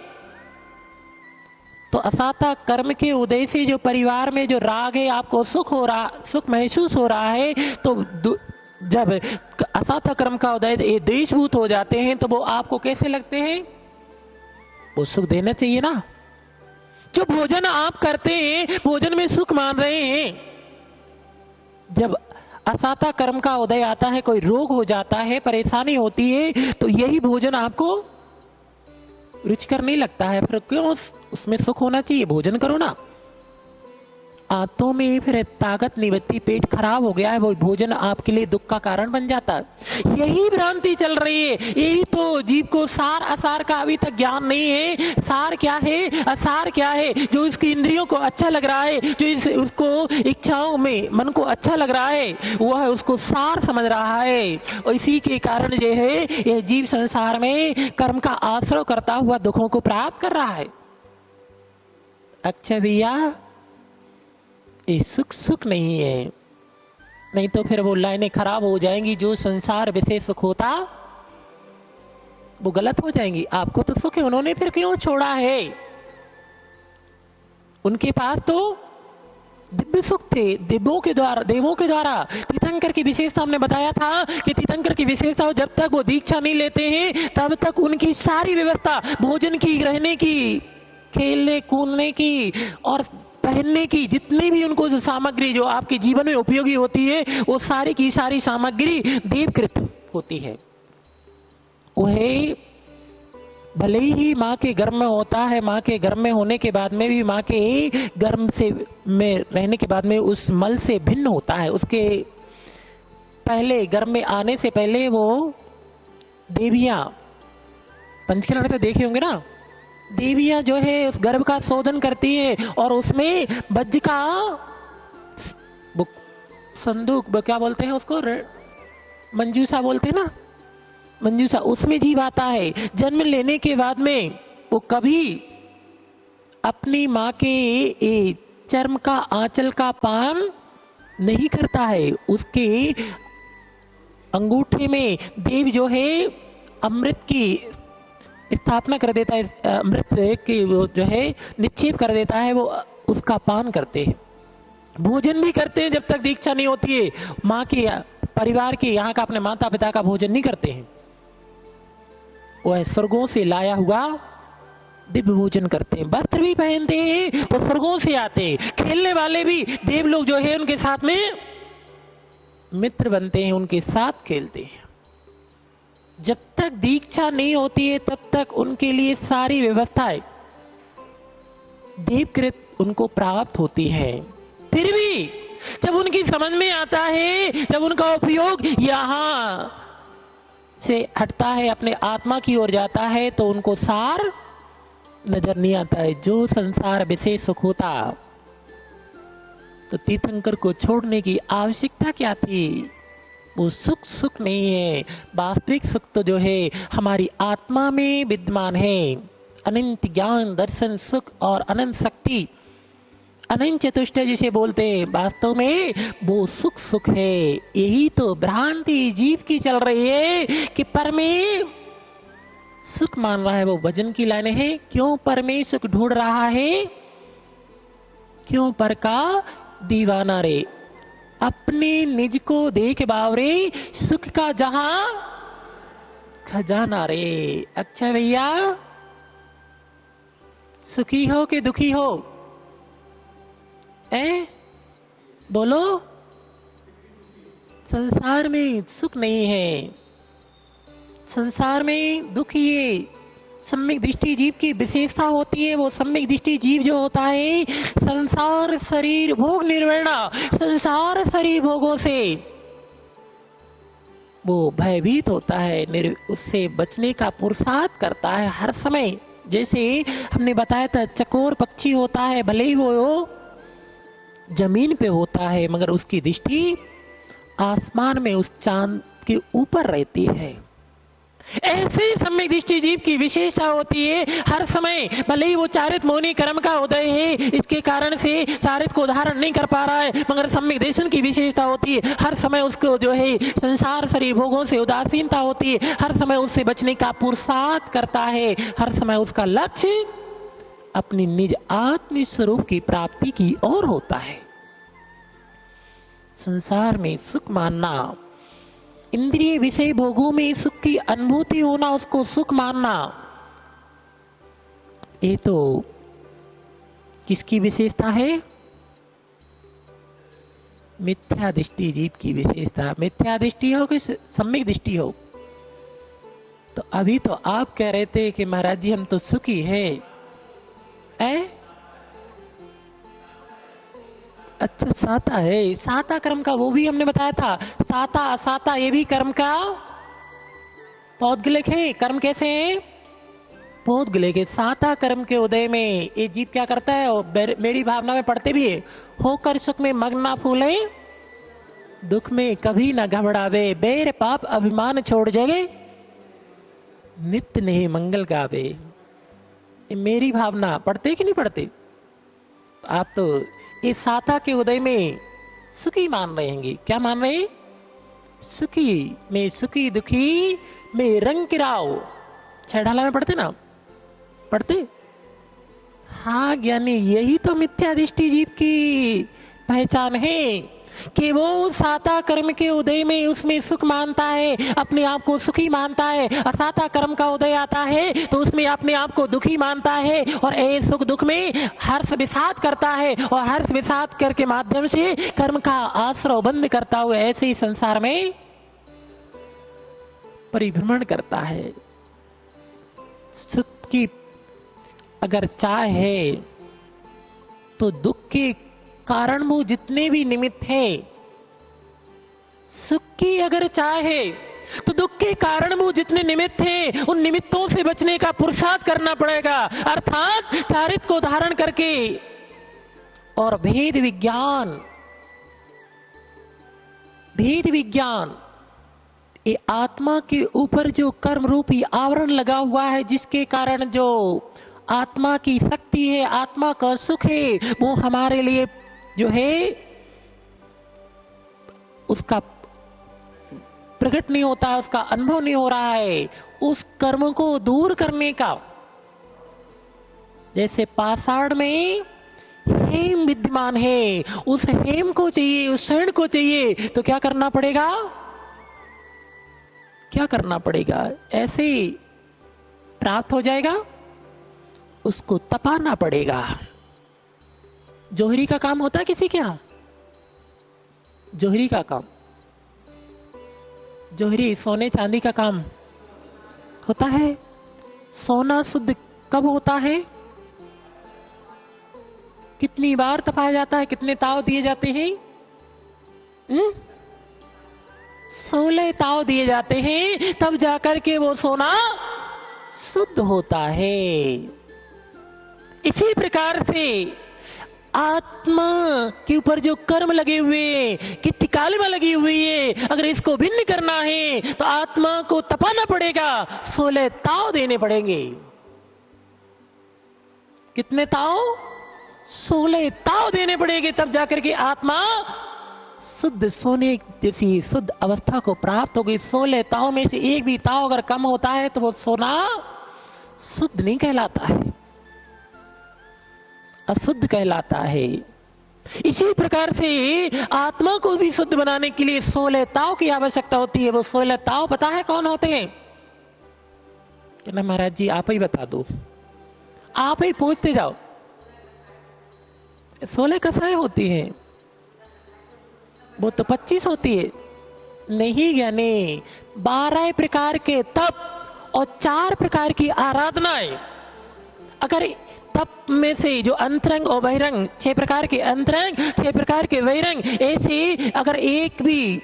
तो असाता कर्म के उदय से जो परिवार में जो राग है, आपको सुख महसूस हो रहा है, तो जब असाता कर्म का उदय ये देशभूत हो जाते हैं तो वो आपको कैसे लगते हैं? वो सुख देना चाहिए ना। जो भोजन आप करते हैं, भोजन में सुख मान रहे हैं। जब असाता कर्म का उदय आता है, कोई रोग हो जाता है, परेशानी होती है, तो यही भोजन आपको रुचिकर नहीं लगता है, फिर क्यों उसमें सुख होना चाहिए? भोजन करो ना। आंतों में फिर ताकत नहीं बचती, पेट खराब हो गया है, वो भोजन आपके लिए दुख का कारण बन जाता है। यही भ्रांति चल रही है, यही तो जीव को सार असार का अभी तक ज्ञान नहीं है। सार क्या है, असार क्या है? जो इसकी इंद्रियों को अच्छा लग रहा है, जो उसको इच्छाओं में मन को अच्छा लग रहा है, वह उसको सार समझ रहा है। और इसी के कारण जो है यह जीव संसार में कर्म का आश्रय करता हुआ दुखों को प्राप्त कर रहा है। अच्छा भैया, ये सुख नहीं है, नहीं तो फिर वो लाइनें खराब हो जाएंगी। जो संसार विषय सुख होता वो गलत हो जाएंगी। आपको तो सुख है, उन्होंने फिर क्यों छोड़ा है? उनके पास तो दिव्य सुख थे, देवों के द्वारा। तीर्थंकर की विशेषता हमने बताया था कि तीर्थंकर की विशेषता, जब तक वो दीक्षा नहीं लेते हैं तब तक उनकी सारी व्यवस्था, भोजन की, रहने की, खेलने कूदने की और पहनने की, जितनी भी उनको जो सामग्री जो आपके जीवन में उपयोगी होती है, वो सारी की सारी सामग्री देवकृत होती है। वह भले ही माँ के गर्भ में होता है, माँ के गर्भ में होने के बाद में भी, माँ के गर्भ से में रहने के बाद में उस मल से भिन्न होता है। उसके पहले, गर्भ में आने से पहले वो देवियाँ, पंचकल्याण तो देखे होंगे ना, देवियाँ जो है उस गर्भ का शोधन करती है और उसमें वज्र का संदूक, क्या बोलते हैं उसको, मंजूसा बोलते हैं ना, मंजूसा, उसमें जीव आता है। जन्म लेने के बाद में वो कभी अपनी माँ के चर्म का, आंचल का पान नहीं करता है। उसके अंगूठे में देव जो है अमृत की स्थापना कर देता है, अमृत की वो जो है निक्षेप कर देता है, वो उसका पान करते हैं। भोजन भी करते हैं, जब तक दीक्षा नहीं होती है माँ के परिवार के, यहाँ का अपने माता पिता का भोजन नहीं करते हैं। वह स्वर्गों से लाया हुआ दिव्य भोजन करते हैं, वस्त्र भी पहनते हैं, वो स्वर्गों से आते हैं। खेलने वाले भी देव लोग जो है उनके साथ में मित्र बनते हैं, उनके साथ खेलते हैं। जब तक दीक्षा नहीं होती है तब तक उनके लिए सारी व्यवस्थाएं देवकृत उनको प्राप्त होती है। फिर भी जब उनकी समझ में आता है, जब उनका उपयोग यहां से हटता है, अपने आत्मा की ओर जाता है, तो उनको सार नजर नहीं आता है। जो संसार विशेष सुख होता, तो तीर्थंकर को छोड़ने की आवश्यकता क्या थी? वो सुख नहीं है। वास्तविक सुख तो जो है हमारी आत्मा में विद्यमान है। अनंत ज्ञान, दर्शन, सुख और अनंत शक्ति, अनंत चतुष्ट जिसे बोलते हैं, वास्तव में वो सुख है। यही तो भ्रांति जीव की चल रही है कि पर में सुख मान रहा है। वो भजन की लाइनें हैं, क्यों पर में सुख ढूंढ रहा है, क्यों पर का दीवाना रे, अपने निज को देख बावरे, सुख का जहां खजाना रे। अच्छा भैया, सुखी हो कि दुखी हो? बोलो। संसार में सुख नहीं है, संसार में दुख ही है। सम्यक दृष्टि जीव की विशेषता होती है। वो सम्यक दृष्टि जीव जो होता है, संसार शरीर भोग निर्वैरणा, संसार शरीर भोगों से वो भयभीत होता है, उससे बचने का पुरुषार्थ करता है हर समय। जैसे हमने बताया था, चकोर पक्षी होता है, भले ही वो जमीन पे होता है मगर उसकी दृष्टि आसमान में उस चांद के ऊपर रहती है। ऐसे सम्यक दृष्टि जीव की विशेषता होती है हर समय। भले ही वो चारित मोहनी कर्म का उदय है, इसके कारण से चारित को धारण नहीं कर पा रहा है, मगर सम्यक दर्शन की विशेषता होती है हर समय उसको जो है संसार शरीर भोगों से उदासीनता होती है, हर समय उससे बचने का पुरुषार्थ करता है, हर समय उसका लक्ष्य अपनी निज आत्म स्वरूप की प्राप्ति की ओर होता है। संसार में सुख मानना, इंद्रिय विषय भोगों में सुख की अनुभूति होना, उसको सुख मानना, ये तो किसकी विशेषता है? मिथ्या दृष्टि जीव की विशेषता। मिथ्या दृष्टि हो कि सम्यक दृष्टि हो? तो अभी तो आप कह रहे थे कि महाराज जी हम तो सुखी है। अच्छा, साता है, साता कर्म का वो भी हमने बताया था। साता असाता ये भी कर्म का पौद्गलिक है। कर्म कैसे है? पौद्गलिक है। साता कर्म के उदय में ये जीव क्या करता है? और मेरी भावना में पढ़ते भी है, होकर सुख में मग्न ना फूले, दुख में कभी न घबरावे, बैर पाप अभिमान छोड़ जगे, नित्य नहीं मंगल गावे। मेरी भावना पढ़ते कि नहीं पढ़ते? आप तो ये साता के उदय में सुखी मान रहे हैं। क्या मान रहे? सुखी में सुखी दुखी में रंग किराओ, छह ढाला में पढ़ते ना, पढ़ते। हाँ ज्ञानी, यही तो मिथ्या दृष्टि जीव की पहचान है कि वो साता कर्म के उदय में उसमें सुख मानता है, अपने आप को सुखी मानता है। असाता कर्म का उदय आता है तो उसमें अपने आप को दुखी मानता है और ऐसे सुख दुख में हर्ष विषाद करता है और हर्ष विषाद कर के माध्यम से कर्म का आश्रय बंद करता हुआ ऐसे ही संसार में परिभ्रमण करता है। सुख की अगर चाह है तो दुख के कारण वो जितने भी निमित्त है, सुख की अगर चाह है तो दुख के कारण वो जितने निमित्त हैं उन निमित्तों से बचने का पुरुषार्थ करना पड़ेगा, अर्थात चारित्र को धारण करके। और भेद विज्ञान ये आत्मा के ऊपर जो कर्म रूपी आवरण लगा हुआ है, जिसके कारण जो आत्मा की शक्ति है, आत्मा का सुख है, वो हमारे लिए जो है उसका प्रकट नहीं होता है, उसका अनुभव नहीं हो रहा है। उस कर्म को दूर करने का, जैसे पाषाण में हेम विद्यमान है, उस हेम को चाहिए, उस स्वर्ण को चाहिए, तो क्या करना पड़ेगा? क्या करना पड़ेगा? ऐसे ही प्राप्त हो जाएगा, उसको तपाना पड़ेगा। जोहरी का काम होता है किसी के यहां? जोहरी का काम, जोहरी सोने चांदी का काम होता है। सोना शुद्ध कब होता है? कितनी बार तपाया जाता है? कितने ताव दिए जाते हैं? 16 ताव दिए जाते हैं, तब जाकर के वो सोना शुद्ध होता है। इसी प्रकार से आत्मा के ऊपर जो कर्म लगे हुए कि टिकालिमा लगी हुई है, अगर इसको भिन्न करना है तो आत्मा को तपाना पड़ेगा, 16 ताव देने पड़ेंगे। कितने ताव? 16 ताव देने पड़ेंगे, तब जाकर के आत्मा शुद्ध सोने जैसी शुद्ध अवस्था को प्राप्त होगी। 16 ताव में से एक भी ताव अगर कम होता है तो वो सोना शुद्ध नहीं कहलाता है, अशुद्ध कहलाता है। इसी प्रकार से आत्मा को भी शुद्ध बनाने के लिए 16 ताव की आवश्यकता होती है। वो 16 ताव पता है कौन होते हैं? कहना महाराज जी आप ही बता दो, आप ही पूछते जाओ। 16 कसाएं होती हैं, वो तो 25 होती है। नहीं ज्ञानी, 12 प्रकार के तप और 4 प्रकार की आराधनाएं। अगर तप में से जो अंतरंग और बहिरंग, 6 प्रकार के अंतरंग, 6 प्रकार के बहिरंग, ऐसे अगर एक भी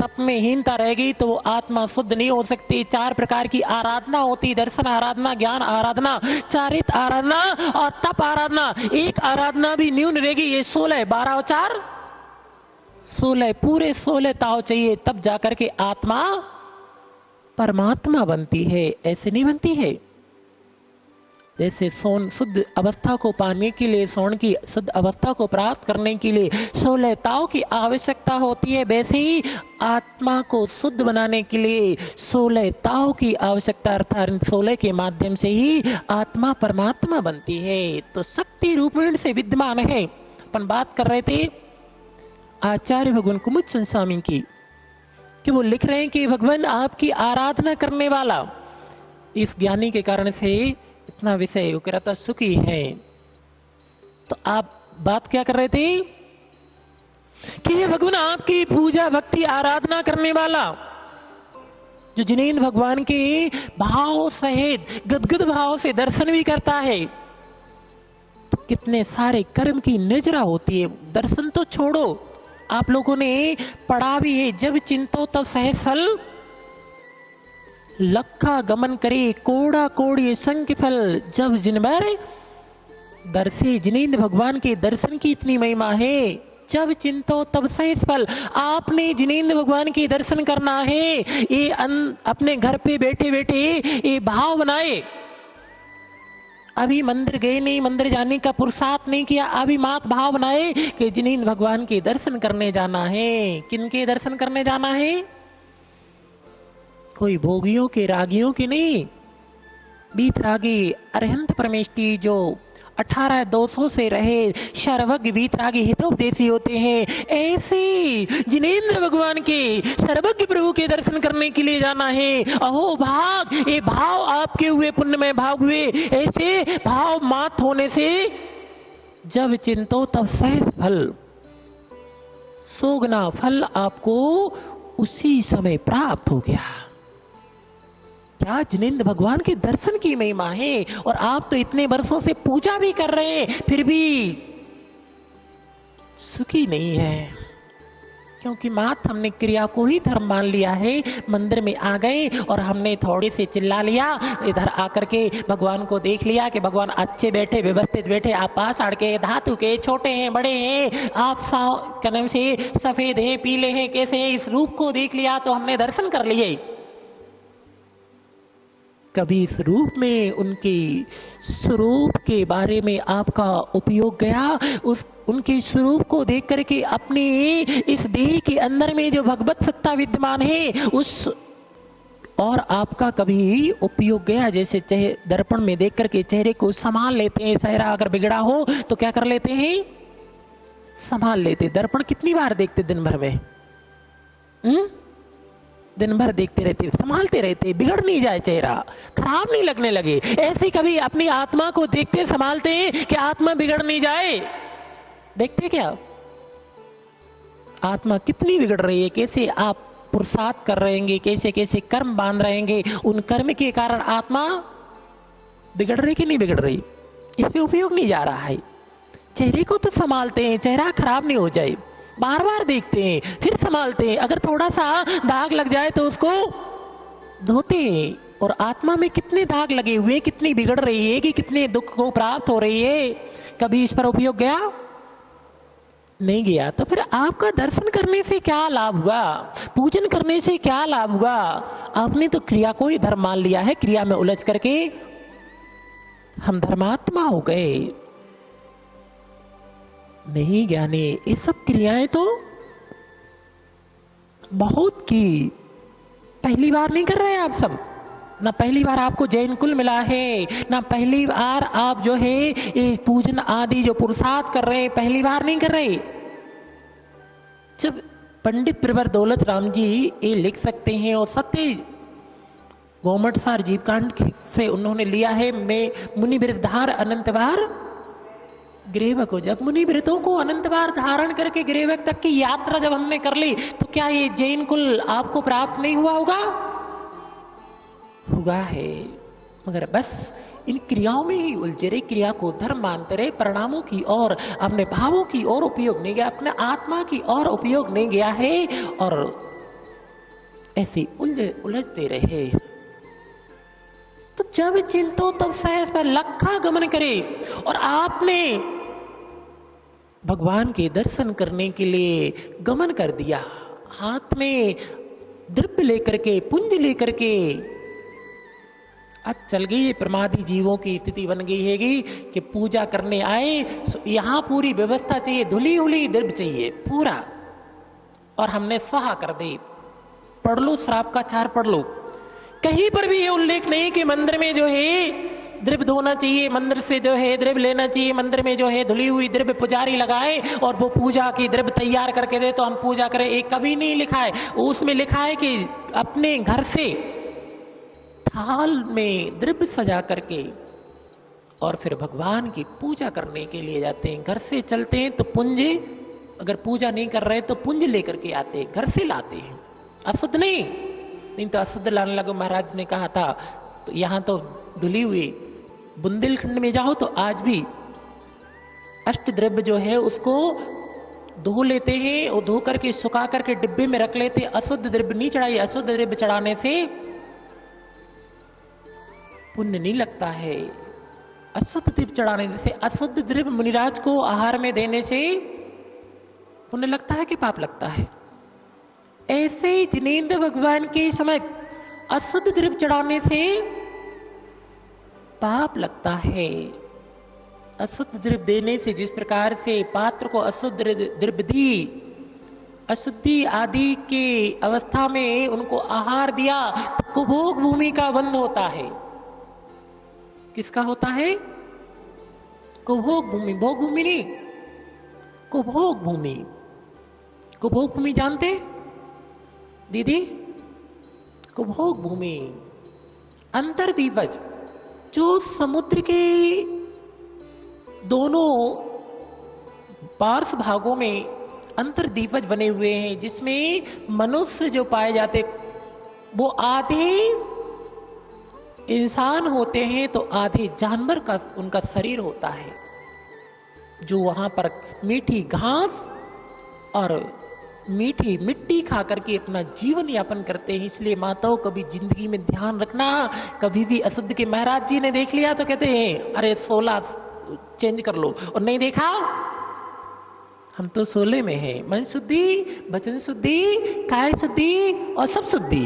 तप में हीनता रहेगी तो वो आत्मा शुद्ध नहीं हो सकती। 4 प्रकार की आराधना होती, दर्शन आराधना, ज्ञान आराधना, चारित्र आराधना और तप आराधना। एक आराधना भी न्यून रहेगी। ये 16, 12 और 4 16, पूरे 16 ताव चाहिए, तब जाकर के आत्मा परमात्मा बनती है। ऐसे नहीं बनती है। जैसे सोन शुद्ध अवस्था को पाने के लिए, सोन की शुद्ध अवस्था को प्राप्त करने के लिए 16 ताव की आवश्यकता होती है, वैसे ही आत्मा को शुद्ध बनाने के लिए 16 ताव की आवश्यकता, अर्थात 16 के माध्यम से ही आत्मा परमात्मा बनती है। तो शक्ति रूपेण से विद्यमान है। अपन बात कर रहे थे आचार्य भगवान कुमुद स्वामी की, कि वो लिख रहे हैं कि भगवान आपकी आराधना करने वाला इस ज्ञानी के कारण से इतना विषय उकरता सुखी है। तो आप बात क्या कर रहे थे कि ये भगवान आपकी पूजा भक्ति आराधना करने वाला, जो जिनेंद्र भगवान के भाव सहित गदगद भाव से दर्शन भी करता है, तो कितने सारे कर्म की निजरा होती है। दर्शन तो छोड़ो, आप लोगों ने पढ़ा भी है, जब चिंतो तब सहज फल लखा गमन करे, कोड़ा कोड़ी संख्य फल। जब जिनबर दर्शे, जिनेंद्र भगवान के दर्शन की इतनी महिमा है। जब चिंतो तब सहज फल। आपने जिनेंद्र भगवान के दर्शन करना है, ये अपने घर पे बैठे बैठे ये भाव बनाए। अभी मंदिर गए नहीं, मंदिर जाने का पुरुषार्थ नहीं किया, अभी मात भाव बनाए कि जिनेंद्र भगवान के दर्शन करने जाना है। किनके दर्शन करने जाना है? कोई भोगियों के रागियों की नहीं, बीतरागी अरहंत परमेष्टि जो 18,200 से रहे सर्वज्ञ वीतरागी हितोपदेशी होते हैं, ऐसे जिनेंद्र भगवान के सर्वज्ञ प्रभु के दर्शन करने के लिए जाना है। अहो भाग, ये भाव आपके हुए पुण्यमय भाव हुए, ऐसे भाव मात होने से जब चिंतो तब सहज फल, सोगना फल आपको उसी समय प्राप्त हो गया। क्या जिनेंद्र भगवान के दर्शन की महिमा है। और आप तो इतने वर्षों से पूजा भी कर रहे हैं, फिर भी सुखी नहीं है, क्योंकि मात्र हमने क्रिया को ही धर्म मान लिया है। मंदिर में आ गए और हमने थोड़े से चिल्ला लिया, इधर आकर के भगवान को देख लिया कि भगवान अच्छे बैठे, व्यवस्थित बैठे, आप पास आड़ के धातु के, छोटे हैं बड़े हैं, आप कदम से सफेद हैं पीले हैं कैसे हैं, इस रूप को देख लिया तो हमने दर्शन कर लिए। कभी इस रूप में उनके स्वरूप के बारे में आपका उपयोग गया, उस उनके स्वरूप को देख करके अपने इस देह के अंदर में जो भगवत सत्ता विद्यमान है उस और आपका कभी उपयोग गया। जैसे दर्पण में देख करके चेहरे को संभाल लेते हैं, चेहरा अगर बिगड़ा हो तो क्या कर लेते हैं, संभाल लेते। दर्पण कितनी बार देखते दिन भर में, दिन भर देखते रहते, संभालते रहते, बिगड़ नहीं जाए चेहरा, खराब नहीं लगने लगे। ऐसे कभी अपनी आत्मा को देखते संभालते हैं कि आत्मा बिगड़ नहीं जाए। देखते क्या आत्मा कितनी बिगड़ रही है, कैसे आप पुरुषार्थ कर रहेंगे, कैसे कैसे कर्म बांध रहेंगे, उन कर्म के कारण आत्मा बिगड़ रही कि नहीं बिगड़ रही, इसमें उपयोग नहीं जा रहा है। चेहरे को तो संभालते हैं, चेहरा खराब नहीं हो जाए, बार बार देखते हैं, फिर संभालते हैं, अगर थोड़ा सा दाग लग जाए तो उसको धोते हैं। और आत्मा में कितने दाग लगे हुए, कितनी बिगड़ रही है, कि कितने दुख को प्राप्त हो रही है, कभी इस पर उपयोग गया नहीं गया। तो फिर आपका दर्शन करने से क्या लाभ हुआ, पूजन करने से क्या लाभ हुआ। आपने तो क्रिया को ही धर्म मान लिया है, क्रिया में उलझ करके हम धर्मात्मा हो गए। नहीं ज्ञानी, ये सब क्रियाएं तो बहुत की, पहली बार नहीं कर रहे आप सब, ना पहली बार आपको जैन कुल मिला है, ना पहली बार आप जो है ये पूजन आदि जो पुरुषार्थ कर रहे हैं, पहली बार नहीं कर रहे। जब पंडित प्रवर दौलत राम जी ये लिख सकते हैं और सत्य गोमटसार जीवकांड से उन्होंने लिया है, मैं मुनि वृद्धार अनंत बार ग्रेवक हो। जब मुनि व्रतों को अनंत बार धारण करके ग्रेवक तक की यात्रा जब हमने कर ली, तो क्या ये जैन कुल आपको प्राप्त नहीं हुआ होगा, हुआ है। मगर बस इन क्रियाओं में ही उलझे रहे, क्रिया को धर्म मानते रहे, परिणामों की ओर, अपने भावों की ओर उपयोग नहीं गया, अपने आत्मा की ओर उपयोग नहीं गया है, और ऐसे उलझते रहे। तो जब चिंतो तब सहज पर लखा गमन करे। और आपने भगवान के दर्शन करने के लिए गमन कर दिया, हाथ में द्रव्य लेकर के, पुंज लेकर के। अब चल गई प्रमादी जीवों की स्थिति बन गई है कि पूजा करने आए, यहां पूरी व्यवस्था चाहिए, धुली हुली द्रव्य चाहिए पूरा, और हमने स्वाहा कर दी। पढ़ लो श्राप का चार पढ़ लो, कहीं पर भी ये उल्लेख नहीं कि मंदिर में जो है द्रव्य धोना चाहिए, मंदिर से जो है द्रव्य लेना चाहिए, मंदिर में जो है धुली हुई द्रव्य पुजारी लगाए और वो पूजा की द्रव्य तैयार करके दे तो हम पूजा करें, एक कभी नहीं लिखा है। उसमें लिखा है कि अपने घर से थाल में द्रव्य सजा करके और फिर भगवान की पूजा करने के लिए जाते हैं। घर से चलते हैं तो पुंज, अगर पूजा नहीं कर रहे तो पुंज लेकर के आते हैं, घर से लाते हैं, अशुद्ध नहीं तो अशुद्ध लाने लगे। महाराज ने कहा था तो यहाँ तो धुली हुई बुंदेलखंड में जाओ तो आज भी अष्ट द्रव्य जो है उसको धो लेते हैं, और धो करके सुखा करके डिब्बे में रख लेते हैं। अशुद्ध द्रव्य नहीं चढ़ाइए, अशुद्ध द्रव्य चढ़ाने से पुण्य नहीं लगता है। अशुद्ध द्रव्य चढ़ाने से, अशुद्ध द्रव्य मुनिराज को आहार में देने से पुण्य लगता है कि पाप लगता है। ऐसे जिनेंद्र भगवान के समय अशुद्ध द्रव्य चढ़ाने से पाप लगता है। अशुद्ध द्रव्य देने से, जिस प्रकार से पात्र को अशुद्ध द्रव्य दी अशुद्धि आदि के अवस्था में उनको आहार दिया तो कुभोग भूमि का बंध होता है। किसका होता है? कुभोग भूमि, भोग भूमि नहीं, कुभोग भूमि। कुभोग भूमि जानते दीदी? कुभोग भूमि अंतर्दीपज, जो समुद्र के दोनों पार्श्व भागों में अंतर्दीपज बने हुए हैं, जिसमें मनुष्य जो पाए जाते वो आधे इंसान होते हैं तो आधे जानवर का उनका शरीर होता है, जो वहां पर मीठी घास और मीठी मिट्टी खा करके अपना जीवन यापन करते हैं। इसलिए माताओं कभी जिंदगी में ध्यान रखना, कभी भी अशुद्ध के महाराज जी ने देख लिया तो कहते हैं अरे 16 चेंज कर लो, और नहीं देखा हम तो 16 में हैं। मन शुद्धि, वचन शुद्धि, काय शुद्धि और सब शुद्धि,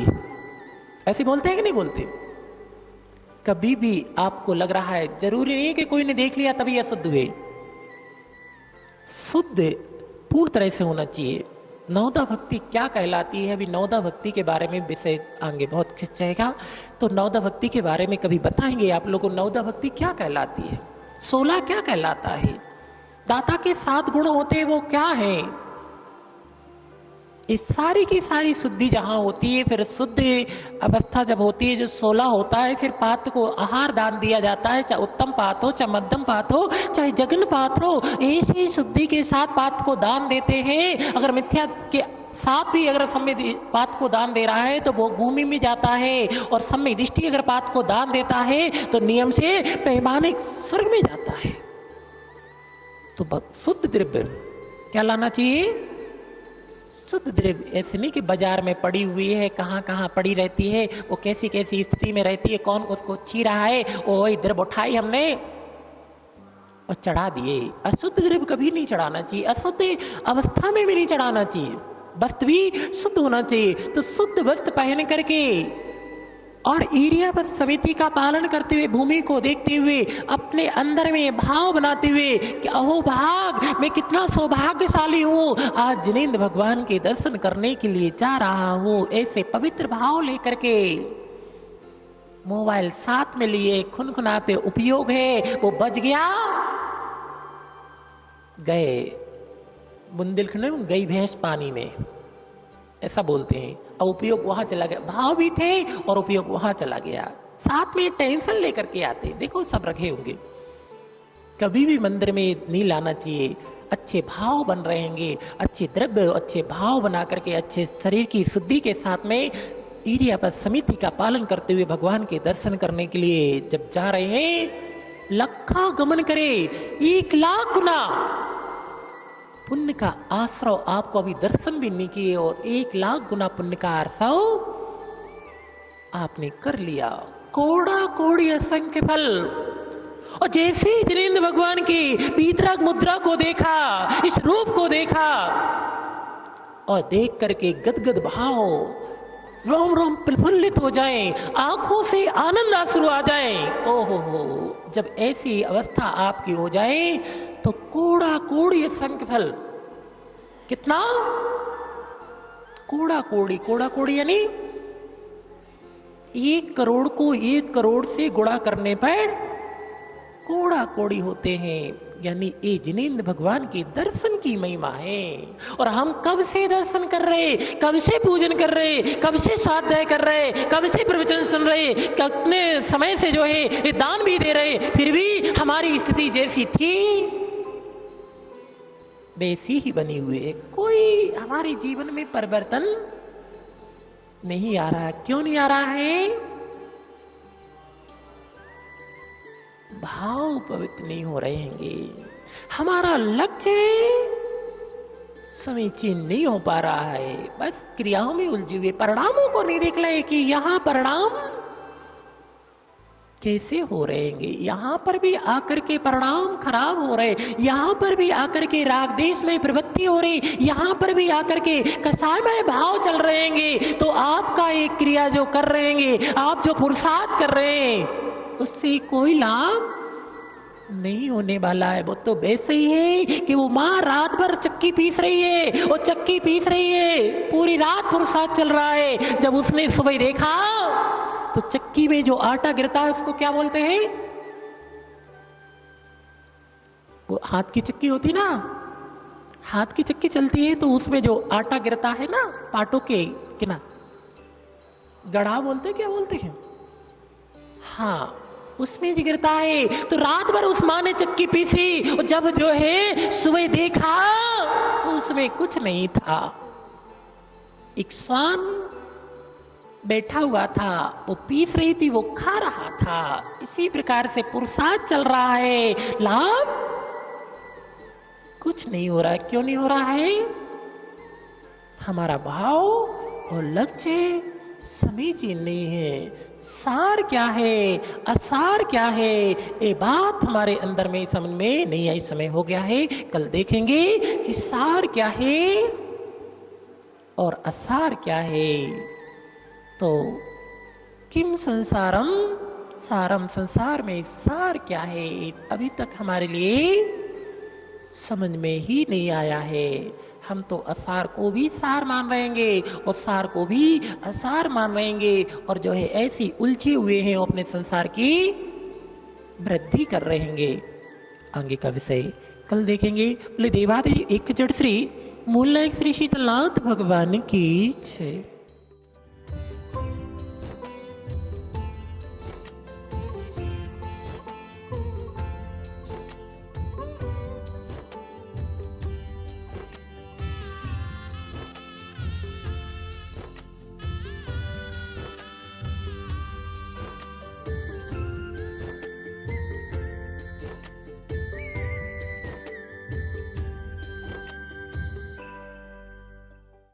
ऐसे बोलते हैं कि नहीं बोलते? कभी भी आपको लग रहा है, जरूरी नहीं कि कोई ने देख लिया तभी अशुद्ध हुए, शुद्ध पूर्ण तरह से होना चाहिए। नवदा भक्ति क्या कहलाती है? अभी नवदा भक्ति के बारे में विषय आगे बहुत खिंच जाएगा, तो नवदा भक्ति के बारे में कभी बताएंगे आप लोगों को नवदा भक्ति क्या कहलाती है, 16 क्या कहलाता है, दाता के 7 गुण होते हैं वो क्या है। इस सारी की सारी शुद्धि जहाँ होती है, फिर शुद्ध अवस्था जब होती है जो 16 होता है, फिर पात्र को आहार दान दिया जाता है, चाहे उत्तम पात्र हो, चाहे मध्यम पात्र हो, चाहे जघन पात्र हो, ऐसी शुद्धि के साथ पात्र को दान देते हैं। अगर मिथ्या के साथ भी अगर सम्य पात्र को दान दे रहा है तो वो भूमि में जाता है, और सम्य दृष्टि अगर पात्र को दान देता है तो नियम से पैमाने स्वर्ग में जाता है। तो शुद्ध द्रव्य क्या लाना चाहिए? शुद्ध द्रव्य। ऐसे नहीं कि बाजार में पड़ी हुई है, कहाँ कहाँ पड़ी रहती है, वो कैसी कैसी स्थिति में रहती है, कौन उसको ची रहा है, वही द्रव्य उठाई हमने और चढ़ा दिए। अशुद्ध द्रव्य कभी नहीं चढ़ाना चाहिए, अशुद्ध अवस्था में भी नहीं चढ़ाना चाहिए, वस्त्र भी शुद्ध होना चाहिए। तो शुद्ध वस्त्र पहन करके और एरिया बस समिति का पालन करते हुए, भूमि को देखते हुए, अपने अंदर में भाव बनाते हुए कि अहो भाग, मैं कितना सौभाग्यशाली हूँ, आज जिनेंद्र भगवान के दर्शन करने के लिए जा रहा हूँ, ऐसे पवित्र भाव लेकर के मोबाइल साथ में लिए खुनखुना पे उपयोग है, वो बज गया, गए बुंदेलखंड में गई भैंस पानी में, ऐसा बोलते हैं। अब उपयोग वहां चला गया, भाव भी थे और उपयोग वहां चला गया। साथ में टेंशन लेकर के आते, देखो सब रखे होंगे, कभी भी मंदिर में नहीं लाना चाहिए। अच्छे भाव बन रहेंगे, अच्छे द्रव्य, अच्छे भाव बना करके, अच्छे शरीर की शुद्धि के साथ में एरिया पर समिति का पालन करते हुए भगवान के दर्शन करने के लिए जब जा रहे हैं, लखा गमन करे, 1 लाख गुना पुण्य का आश्रव आपको अभी दर्शन भी नहीं किए और 1 लाख गुना पुण्य का आश्रव आपने कर लिया। कोड़ा कोड़ी असंख्य फल। और जैसे ही जिनेंद्र भगवान की पीतराग मुद्रा को देखा, इस रूप को देखा और देख करके गदगद भाव, रोम रोम प्रफुल्लित हो जाएं, आंखों से आनंद आंसू आ जाएं। ओहो हो, जब ऐसी अवस्था आपकी हो जाए तो कोड़ा कोड़ी असंख्य फल। कितना? कोड़ा कोड़ी। कोड़ा कोड़ी यानी 1 करोड़ को 1 करोड़ से गुणा करने पर कोड़ा कोड़ी होते हैं। यानी ये जिनेंद्र भगवान के दर्शन की महिमा है। और हम कब से दर्शन कर रहे, कब से पूजन कर रहे, कब से स्वाध्याय कर रहे, कब से प्रवचन सुन रहे, कितने समय से जो है ये दान भी दे रहे, फिर भी हमारी स्थिति जैसी थी वैसी ही बनी हुई है। कोई हमारे जीवन में परिवर्तन नहीं आ रहा। क्यों नहीं आ रहा है? भाव पवित्र नहीं हो रहे हैं, हमारा लक्ष्य समीचीन नहीं हो पा रहा है, बस क्रियाओं में उलझे हुए, परिणामों को नहीं देख रहे कि यहाँ परिणाम कैसे हो रहे हैं। यहाँ पर भी आकर के परिणाम खराब हो रहे, यहाँ पर भी आकर के राग देश में प्रवृत्ति हो रही, यहाँ पर भी आकर के कसायमय भाव चल रहे हैं। तो आपका एक क्रिया जो कर रहे हैं, आप जो पुरुषार्थ कर रहे हैं, उससे कोई लाभ नहीं होने वाला है। वो तो वैसे ही है कि वो माँ रात भर चक्की पीस रही है, वो चक्की पीस रही है, पूरी रात पुरुषार्थ चल रहा है। जब उसने सुबह देखा तो चक्की में जो आटा गिरता है उसको क्या बोलते हैं? वो हाथ की चक्की होती ना, हाथ की चक्की चलती है तो उसमें जो आटा गिरता है ना पाटों के किना, गड़ा बोलते क्या बोलते हैं? हाँ, उसमें जो गिरता है। तो रात भर उस माँ ने चक्की पीसी और जब जो है सुबह देखा तो उसमें कुछ नहीं था। एक स्वान बैठा हुआ था, वो पीस रही थी, वो खा रहा था। इसी प्रकार से पुरुषार्थ चल रहा है, लाभ कुछ नहीं हो रहा है। क्यों नहीं हो रहा है? हमारा भाव और लक्ष्य समीचीन नहीं है। सार क्या है, असार क्या है, ये बात हमारे अंदर में समझ में नहीं आई। समय हो गया है, कल देखेंगे कि सार क्या है और असार क्या है। तो किम संसारम सारम, संसार में सार क्या है, अभी तक हमारे लिए समझ में ही नहीं आया है। हम तो असार को भी सार मान रहेंगे और सार को भी असार मान रहेंगे, और जो है ऐसी उलझे हुए हैं अपने संसार की वृद्धि कर रहेंगे। आगे का विषय कल देखेंगे। बोले देवादि एक जड़ श्री मूल नायक श्री शीतलनाथ भगवान की जय।